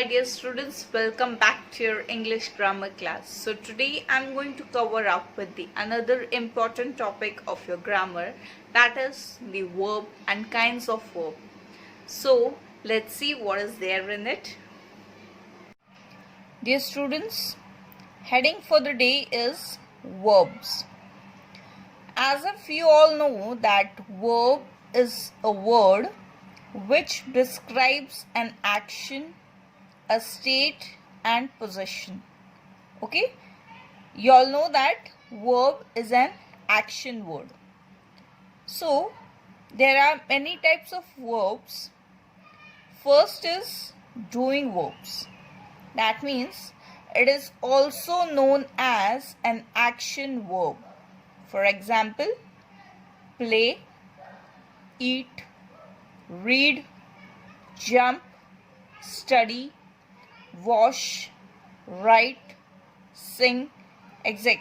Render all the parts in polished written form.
Hi dear students, welcome back to your English grammar class. So today I'm going to cover up with the another important topic of your grammar, that is the verb and kinds of verb. So let's see what is there in it. Dear students, heading for the day is verbs. As if you all know that verb is a word which describes an action, a state and possession. Okay, you all know that verb is an action word. So there are many types of verbs. First is doing verbs. That means it is also known as an action verb. For example, play, eat, read, jump, study, wash, write, sing, etc.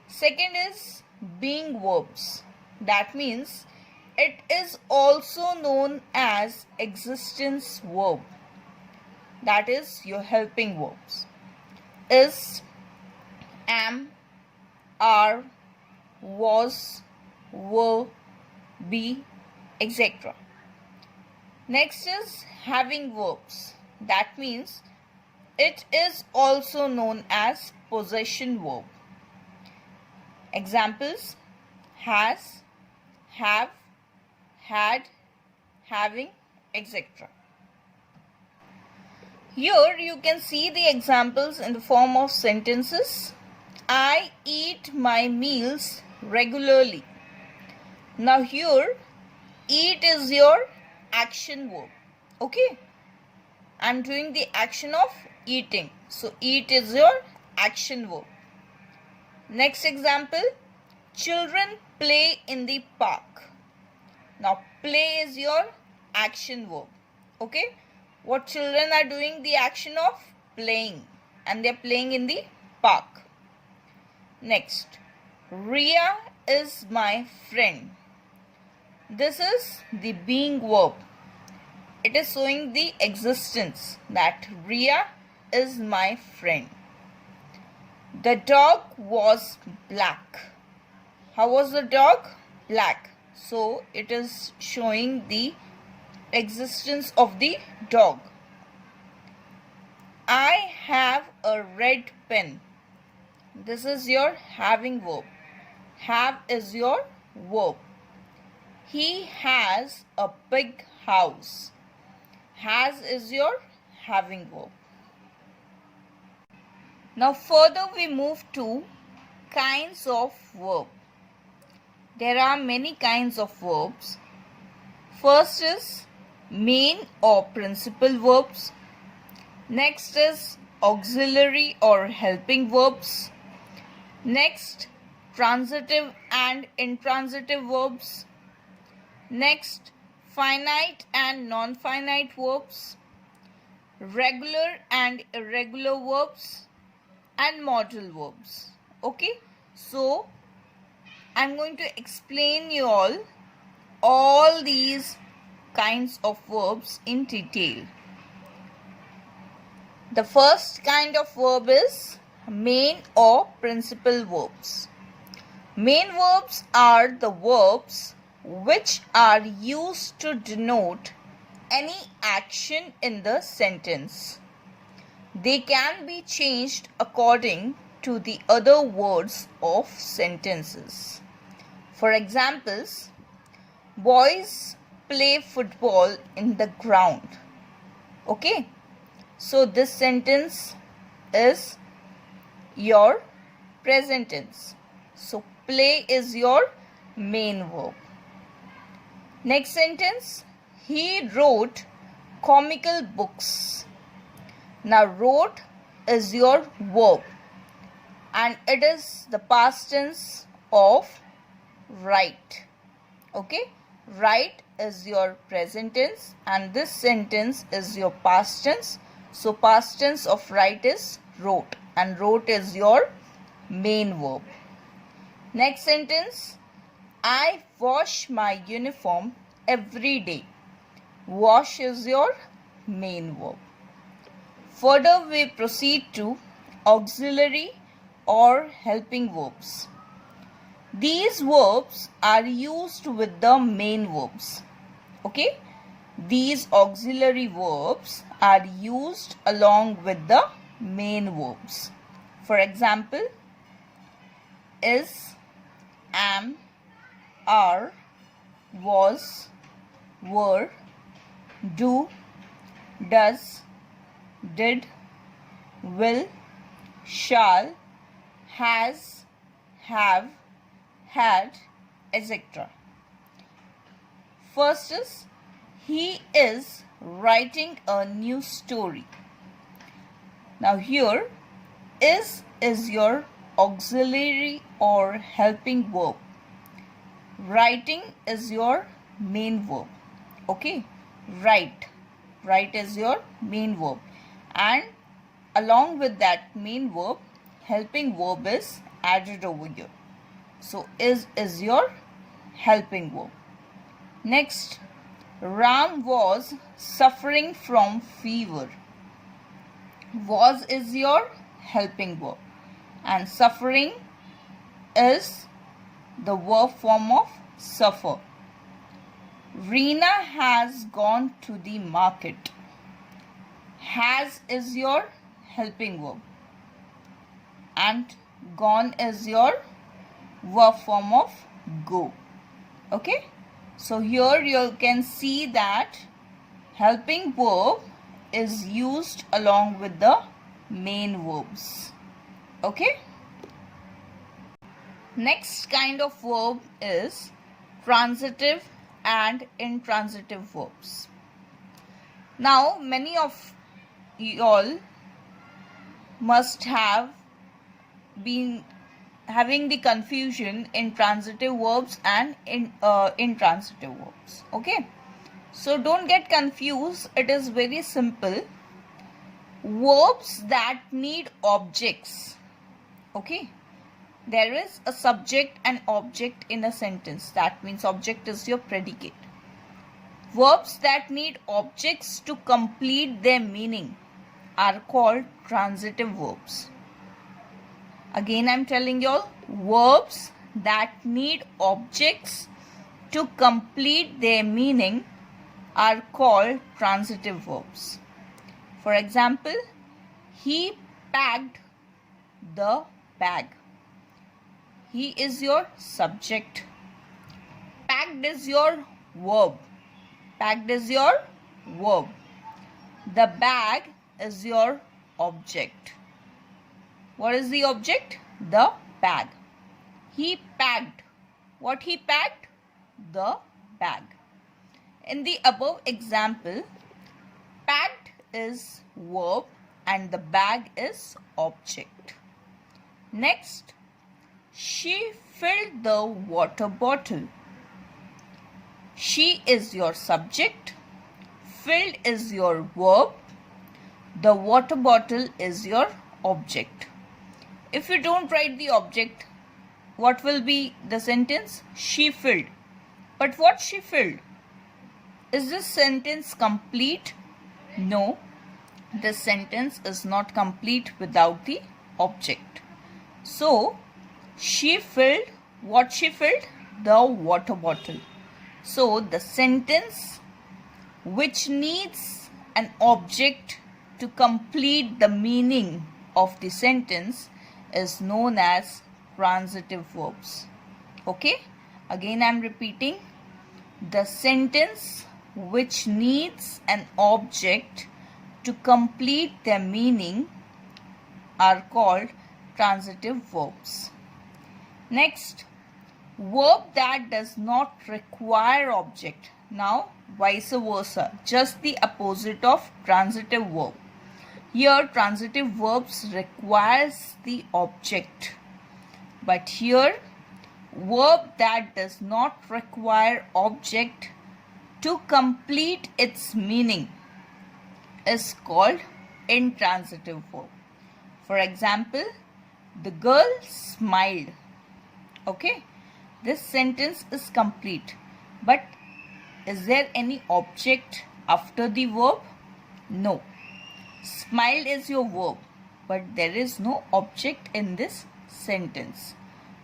Second is being verbs. That means it is also known as existence verb. That is your helping verbs. Is, am, are, was, were, be, etc. Next is having verbs. That means it is also known as possession verb. Examples: has, have, had, having, etc. Here you can see the examples in the form of sentences. I eat my meals regularly. Now here, eat is your action verb. Okay, I'm doing the action of eating. So eat is your action verb. Next example, children play in the park. Now play is your action verb. Okay, what children are doing the action of playing, and they are playing in the park. Next, Ria is my friend. This is the being verb. It is showing the existence that Ria is my friend. The dog was black. How was the dog? Black. So it is showing the existence of the dog. I have a red pen. This is your having verb. Have is your verb. He has a big house. Has is your having verb. Now further we move to kinds of verb. There are many kinds of verbs. First is main or principal verbs. Next is auxiliary or helping verbs. Next, transitive and intransitive verbs. Next, finite and non-finite verbs, regular and irregular verbs, and modal verbs. Okay, so I'm going to explain you all these kinds of verbs in detail. The first kind of verb is main or principal verbs. Main verbs are the verbs which are used to denote any action in the sentence. They can be changed according to the other words of sentences. For examples, boys play football in the ground. Okay, so this sentence is your present tense. So play is your main verb. Next sentence, he wrote comical books. Now wrote is your verb and it is the past tense of write. Okay, write is your present tense and this sentence is your past tense. So past tense of write is wrote and wrote is your main verb. Next sentence, I wash my uniform every day. Wash is your main verb. Further, we proceed to auxiliary or helping verbs. These verbs are used with the main verbs. Okay? These auxiliary verbs are used along with the main verbs. For example, is, am, are, was, were, do, does, did, will, shall, has, have, had, etc. First is, he is writing a new story. Now here, is your auxiliary or helping verb. Writing is your main verb. Okay, write is your main verb, and along with that main verb, helping verb is added over here. So is your helping verb. Next, Ram was suffering from fever. Was is your helping verb, and suffering is the verb form of suffer. Reena has gone to the market. Has is your helping verb, and gone is your verb form of go. Okay, so here you can see that helping verb is used along with the main verbs. Okay, next kind of verb is transitive and intransitive verbs. Now many of you all must have been having the confusion in transitive verbs and intransitive verbs. Okay, so don't get confused. It is very simple. Verbs that need objects. Okay, there is a subject and object in a sentence. That means object is your predicate. Verbs that need objects to complete their meaning are called transitive verbs. Again, I am telling you all, verbs that need objects to complete their meaning are called transitive verbs. For example, he packed the bag. He is your subject. Packed is your verb. Packed is your verb. The bag is your object. What is the object? The bag. He packed. What he packed? The bag. In the above example, packed is verb and the bag is object. Next, she filled the water bottle. She is your subject. Filled is your verb. The water bottle is your object. If you don't write the object, what will be the sentence? She filled. But what she filled? Is this sentence complete? No. This sentence is not complete without the object. So, she filled, what she filled? The water bottle. So, the sentence which needs an object to complete the meaning of the sentence is known as transitive verbs. Okay? Again, I am repeating. The sentence which needs an object to complete their meaning are called transitive verbs. Next, verb that does not require object. Now, vice versa, just the opposite of transitive verb. Here, transitive verbs requires the object. But here, verb that does not require object to complete its meaning is called intransitive verb. For example, the girl smiled. Okay, this sentence is complete. But is there any object after the verb? No. Smiled is your verb, but there is no object in this sentence.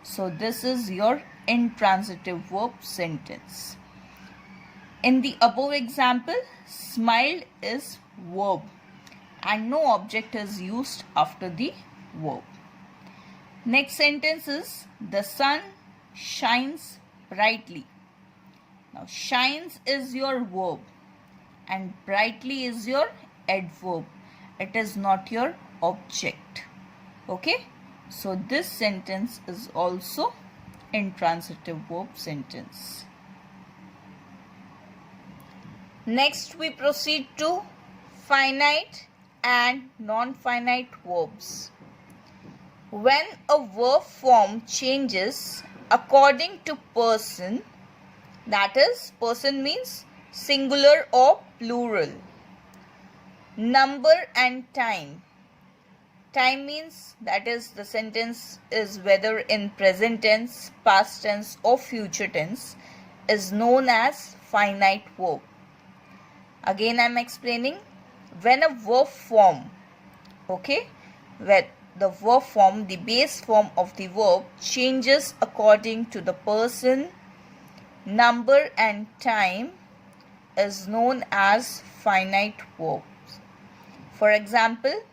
So this is your intransitive verb sentence. In the above example, smiled is verb and no object is used after the verb. Next sentence is the sun shines brightly. Now shines is your verb and brightly is your adverb. It is not your object. Okay? So this sentence is also intransitive verb sentence. Next we proceed to finite and non-finite verbs. When a verb form changes according to person, that is, person means singular or plural, number and time. Time means, that is, the sentence is whether in present tense, past tense or future tense, is known as finite verb. Again I am explaining, when a verb form, okay, where the verb form, the base form of the verb changes according to the person, number and time, is known as finite verbs. For example,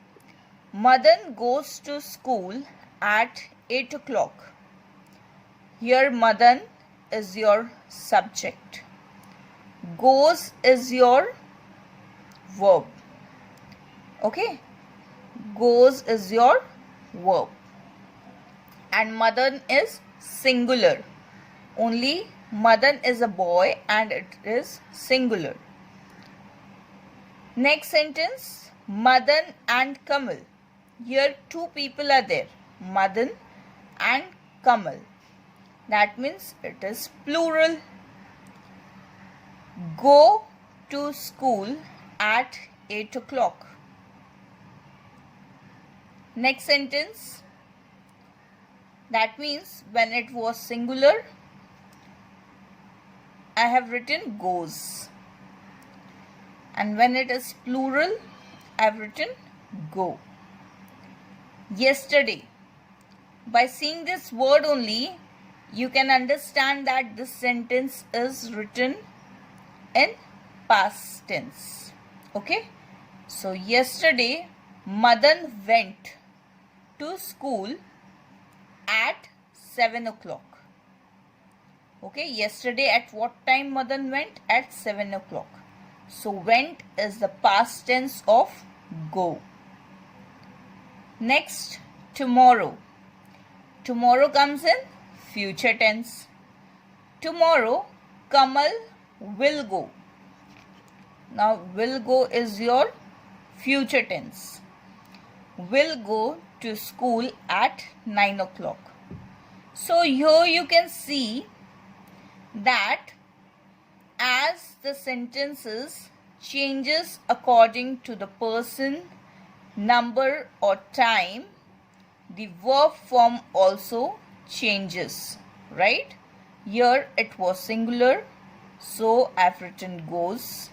Madan goes to school at 8 o'clock. Here Madan is your subject. Goes is your verb. Okay? Goes is your verb. And Madan is singular. Only Madan is a boy and it is singular. Next sentence, Madan and Kamal. Here two people are there, Madan and Kamal. That means it is plural. Go to school at 8 o'clock. Next sentence, that means when it was singular, I have written goes. And when it is plural, I have written go. Yesterday. By seeing this word only, you can understand that this sentence is written in past tense. Okay? So, yesterday, Madan went to school at 7 o'clock. Okay? Yesterday, at what time Madan went? At 7 o'clock. So, went is the past tense of go. Next, tomorrow. Tomorrow comes in future tense. Tomorrow, Kamal will go. Now, will go is your future tense. Will go to school at 9 o'clock. So, here you can see that as the sentences changes according to the person, number or time, the verb form also changes, right? Here it was singular, so I've written goes.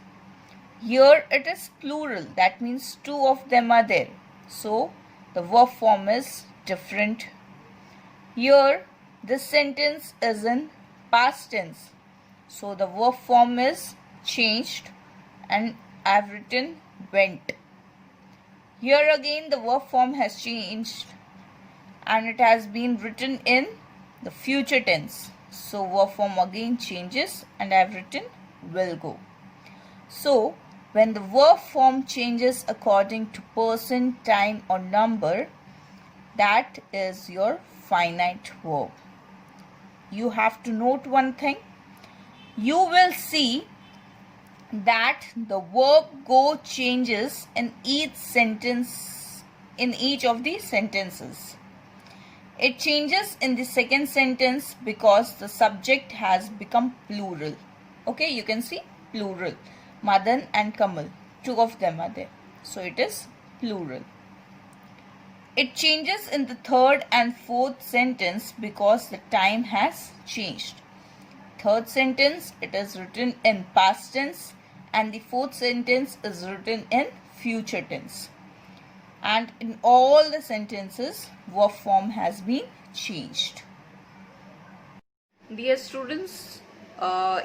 Here it is plural, that means two of them are there, so the verb form is different. Here this sentence is in past tense, so the verb form is changed and I've written went. Here again the verb form has changed and it has been written in the future tense. So verb form again changes and I have written will go. So when the verb form changes according to person, time or number, that is your finite verb. You have to note one thing. You will see that the verb go changes in each sentence, in each of the sentences. It changes in the second sentence because the subject has become plural. Okay, you can see plural. Madan and Kamal, two of them are there. So it is plural. It changes in the third and fourth sentence because the time has changed. Third sentence, it is written in past tense and the fourth sentence is written in future tense. and in all the sentences verb form has been changed. Dear students,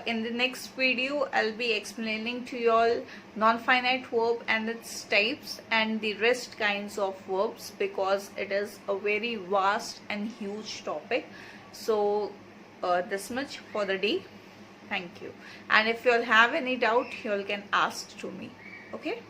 in the next video I'll be explaining to you all non-finite verb and its types and the rest kinds of verbs, because it is a very vast and huge topic. So this much for the day. Thank you. And if you all have any doubt, you all can ask to me. Okay.